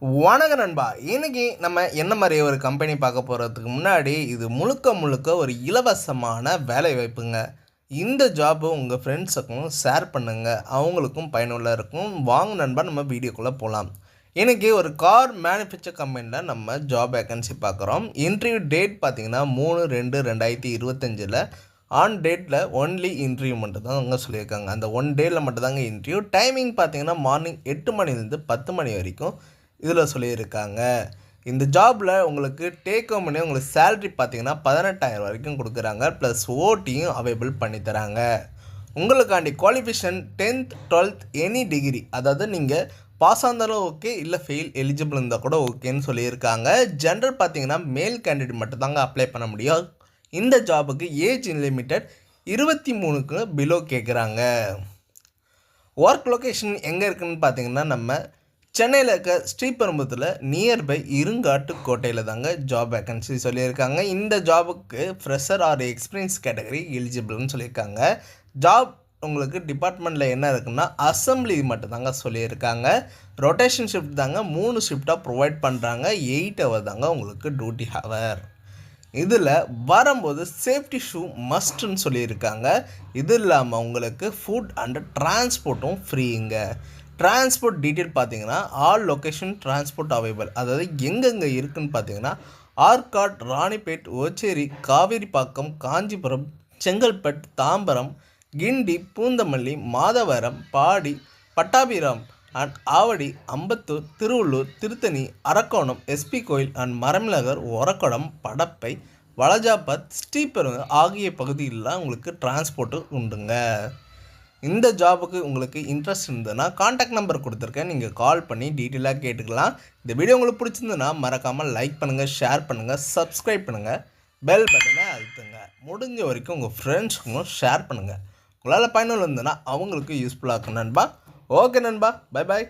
வணக்க நண்பா. இன்னைக்கு நம்ம என்ன மாதிரி ஒரு கம்பெனி பார்க்க போகிறதுக்கு முன்னாடி இது முழுக்க முழுக்க ஒரு இலவசமான வேலை வாய்ப்புங்க. இந்த ஜாப்பு உங்கள் ஃப்ரெண்ட்ஸுக்கும் ஷேர் பண்ணுங்கள், அவங்களுக்கும் பயனுள்ள இருக்கும். வாங்க நண்பா, நம்ம வீடியோக்குள்ளே போகலாம். இன்றைக்கி ஒரு கார் மேனுஃபேக்சர் கம்பெனியில் நம்ம ஜாப் வேக்கன்சி பார்க்குறோம். இன்டர்வியூ டேட் பார்த்திங்கன்னா 3/2/2025 ஆன் டேட்டில் ஒன்லி இன்டர்வியூ மட்டும் தான் அவங்க சொல்லியிருக்காங்க. அந்த ஒன் டேயில் மட்டும்தாங்க இன்டர்வியூ. டைமிங் பார்த்திங்கன்னா மார்னிங் 8 மணிலேருந்து 10 மணி வரைக்கும் இதில் சொல்லியிருக்காங்க. இந்த ஜாபில் உங்களுக்கு டேக் ஹோம் பண்ணி உங்களுக்கு சேல்ரி பார்த்திங்கன்னா 18,000 வரைக்கும் கொடுக்குறாங்க. ப்ளஸ் ஓட்டியும் அவைலபிள் பண்ணித்தராங்க. உங்களுக்காண்டி qualification 10th 12th any degree, அதாவது நீங்கள் பாஸ் ஆனாலும் ஓகே, இல்லை ஃபெயில் எலிஜிபிள் இருந்தால் கூட ஓகேன்னு சொல்லியிருக்காங்க. ஜென்ரல் பார்த்திங்கன்னா மேல் கேண்டிடேட் மட்டும் தாங்க அப்ளை பண்ண முடியும். இந்த ஜாபுக்கு ஏஜ் லிமிட்டட் 23க்கு பிலோ கேட்குறாங்க. ஒர்க் லொக்கேஷன் எங்கே இருக்குதுன்னு பார்த்திங்கன்னா நம்ம சென்னையில் இருக்க ஸ்ரீபெரும்புத்தூரில் நியர்பை இருங்காட்டுக்கோட்டையில் தாங்க ஜாப் வேக்கன்சி சொல்லியிருக்காங்க. இந்த ஜாபுக்கு ஃப்ரெஷர் ஆர் எக்ஸ்பீரியன்ஸ் கேட்டகரி எலிஜிபிள்னு சொல்லியிருக்காங்க. ஜாப் உங்களுக்கு டிபார்ட்மெண்ட்டில் என்ன இருக்குன்னா அசம்பிளி மட்டும் தாங்க சொல்லியிருக்காங்க. ரொட்டேஷன் ஷிஃப்ட் தாங்க 3 ஷிஃப்டாக ப்ரொவைட் பண்ணுறாங்க. 8 ஹவர் தாங்க உங்களுக்கு டியூட்டி ஹவர். இதில் வரும்போது சேஃப்டி ஷூ மஸ்ட்டுன்னு சொல்லியிருக்காங்க. இது இல்லாமல் உங்களுக்கு ஃபுட் அண்ட் டிரான்ஸ்போர்ட்டும் ஃப்ரீங்க. டிரான்ஸ்போர்ட் டீட்டெயில் பார்த்தீங்கன்னா ஆல் லொக்கேஷன் டிரான்ஸ்போர்ட் அவைலபிள், அதாவது எங்கெங்கே இருக்குதுன்னு பார்த்தீங்கன்னா ஆர்காட், ராணிப்பேட், ஓச்சேரி, காவேரிப்பாக்கம், காஞ்சிபுரம், செங்கல்பட்டு, தாம்பரம், கிண்டி, பூந்தமல்லி, மாதவரம், பாடி, பட்டாபிராம் அண்ட் ஆவடி, அம்பத்தூர், திருவள்ளூர், திருத்தணி, அரக்கோணம், எஸ்பி கோயில் அண்ட் மரம்நகர், ஒரக்கடம், படப்பை, வலஜாபாத், ஸ்ரீபெரும்புதூர் ஆகிய பகுதியில் உங்களுக்கு டிரான்ஸ்போர்ட்டு உண்டுங்க. இந்த ஜாபுக்கு உங்களுக்கு இன்ட்ரெஸ்ட் இருந்ததுன்னா காண்டாக்ட் நம்பர் கொடுத்துருக்கேன், நீங்கள் கால் பண்ணி டீட்டெயிலாக கேட்டுக்கலாம். இந்த வீடியோ உங்களுக்கு பிடிச்சிருந்ததுன்னா மறக்காமல் லைக் பண்ணுங்கள், ஷேர் பண்ணுங்கள், சப்ஸ்கிரைப் பண்ணுங்கள், பெல் பட்டனை அழுத்துங்க. முடிஞ்ச வரைக்கும் உங்கள் ஃப்ரெண்ட்ஸுக்கும் ஷேர் பண்ணுங்கள். உங்களால் பயனுள்ள இருந்ததுன்னா அவங்களுக்கு யூஸ்ஃபுல்லாக இருக்கும் நண்பா. ஓகே நண்பா, பை பாய்.